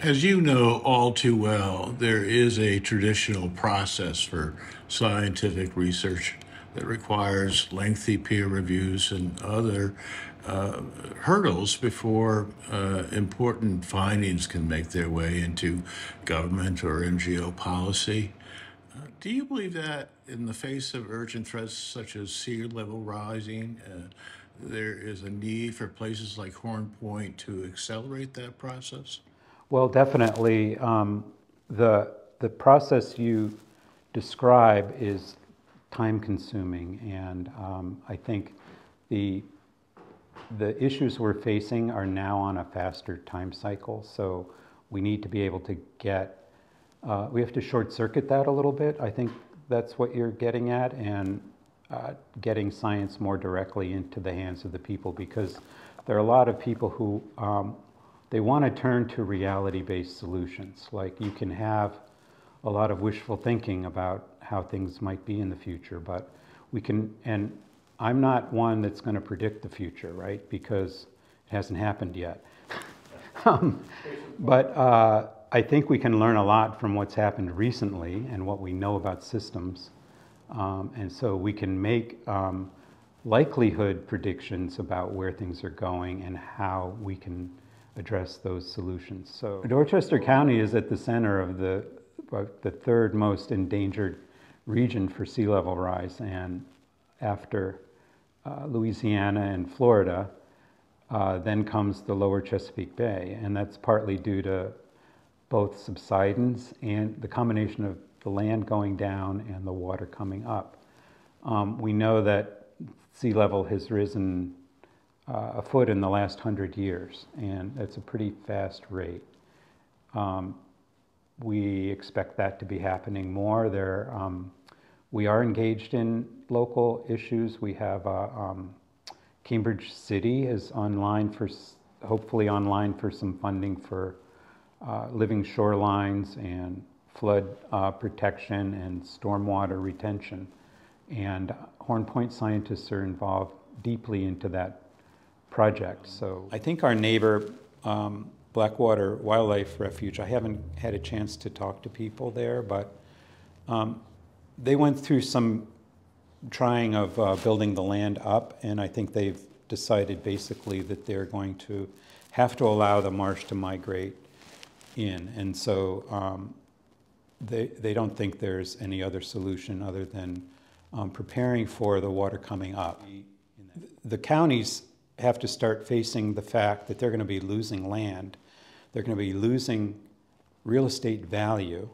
As you know all too well, there is a traditional process for scientific research that requires lengthy peer reviews and other uh, hurdles before important findings can make their way into government or NGO policy. Do you believe that in the face of urgent threats such as sea level rising, there is a need for places like Horn Point to accelerate that process? Well, definitely. The process you describe is time consuming, and I think the the issues we're facing are now on a faster time cycle. So we need to be able to get we have to short circuit that a little bit. I think that's what you're getting at, and getting science more directly into the hands of the people, because there are a lot of people who they want to turn to reality-based solutions. Like, you can have a lot of wishful thinking about how things might be in the future, but we can, and I'm not one that's going to predict the future, right? Because it hasn't happened yet. um, but I think we can learn a lot from what's happened recently and what we know about systems. And so we can make likelihood predictions about where things are going and how we can address those solutions. So Dorchester County is at the center of the third most endangered region for sea level rise, and after Louisiana and Florida, then comes the lower Chesapeake Bay, and that's partly due to both subsidence and the combination of the land going down and the water coming up. We know that sea level has risen a foot in the last 100 years, and that's a pretty fast rate. We expect that to be happening more. We are engaged in local issues. We have Cambridge City is online for, hopefully online for some funding for living shorelines and flood protection and stormwater retention. And Horn Point scientists are involved deeply into that project. So I think our neighbor, Blackwater Wildlife Refuge, I haven't had a chance to talk to people there, but they went through some trying of building the land up, and I think they've decided basically that they're going to have to allow the marsh to migrate in. And so they don't think there's any other solution other than preparing for the water coming up. The counties have to start facing the fact that they're going to be losing land. They're going to be losing real estate value.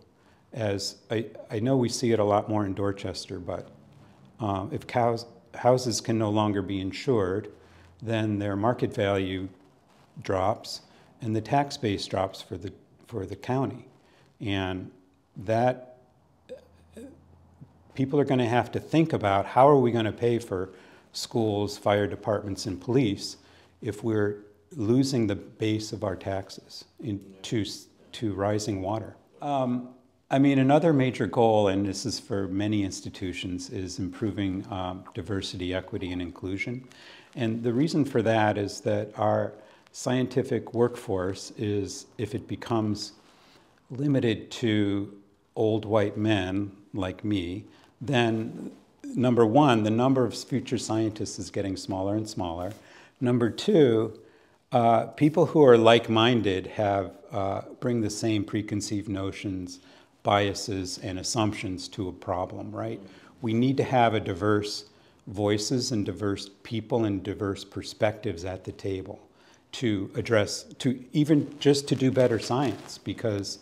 As I know we see it a lot more in Dorchester, but if houses can no longer be insured, then their market value drops and the tax base drops for the county. And that people are going to have to think about, how are we going to pay for schools, fire departments, and police if we're losing the base of our taxes to rising water. I mean, another major goal, and this is for many institutions, is improving diversity, equity, and inclusion. And the reason for that is that our scientific workforce is, if it becomes limited to old white men like me, then number one, the number of future scientists is getting smaller and smaller. Number two, people who are like-minded bring the same preconceived notions, biases, and assumptions to a problem, right? We need to have a diverse voices and diverse people and diverse perspectives at the table to address, to even just to do better science, because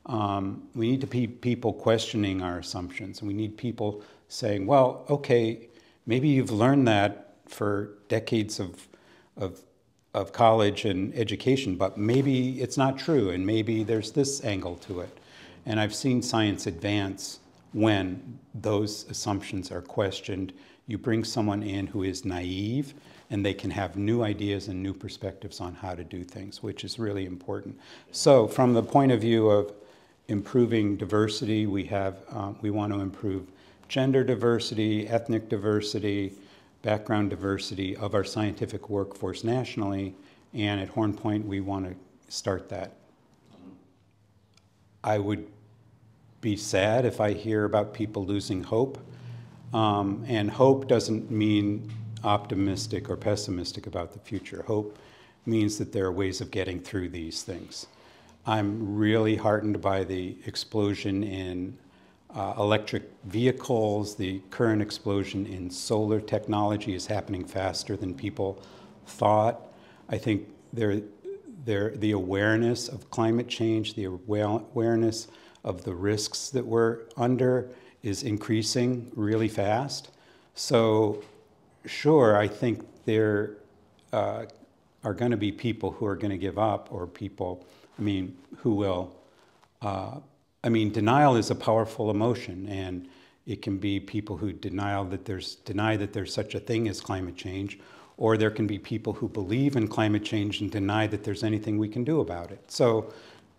we need to be people questioning our assumptions. We need people saying, well, okay, maybe you've learned that for decades of college and education, but maybe it's not true, and maybe there's this angle to it. And I've seen science advance when those assumptions are questioned. You bring someone in who is naive, and they can have new ideas and new perspectives on how to do things, which is really important. So from the point of view of improving diversity, we want to improve gender diversity, ethnic diversity, background diversity of our scientific workforce nationally, and at Horn Point we want to start that. I would be sad if I hear about people losing hope. And hope doesn't mean optimistic or pessimistic about the future. Hope means that there are ways of getting through these things. I'm really heartened by the explosion in electric vehicles. The current explosion in solar technology is happening faster than people thought. I think the awareness of climate change, the awareness of the risks that we're under is increasing really fast. So sure, I think there are going to be people who are going to give up, or people, who will. Denial is a powerful emotion, and it can be people who deny that there's such a thing as climate change, or there can be people who believe in climate change and deny that there's anything we can do about it. So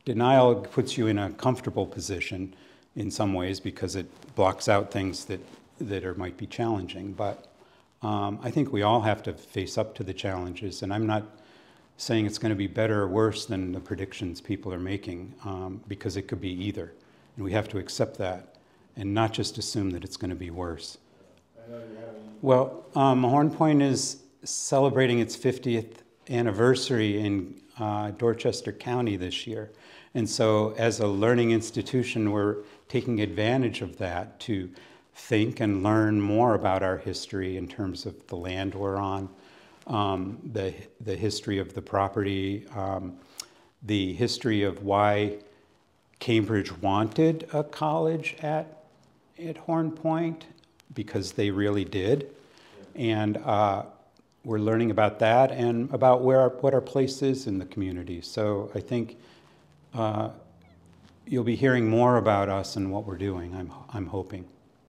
denial puts you in a comfortable position in some ways because it blocks out things that might be challenging. But I think we all have to face up to the challenges, and I'm not saying it's going to be better or worse than the predictions people are making, because it could be either. And we have to accept that and not just assume that it's going to be worse. Well, Horn Point is celebrating its 50th anniversary in Dorchester County this year. And so as a learning institution, we're taking advantage of that to think and learn more about our history in terms of the land we're on, the history of the property, the history of why Cambridge wanted a college at Horn Point, because they really did. And we're learning about that and about what our place is in the community. So I think you'll be hearing more about us and what we're doing, I'm hoping.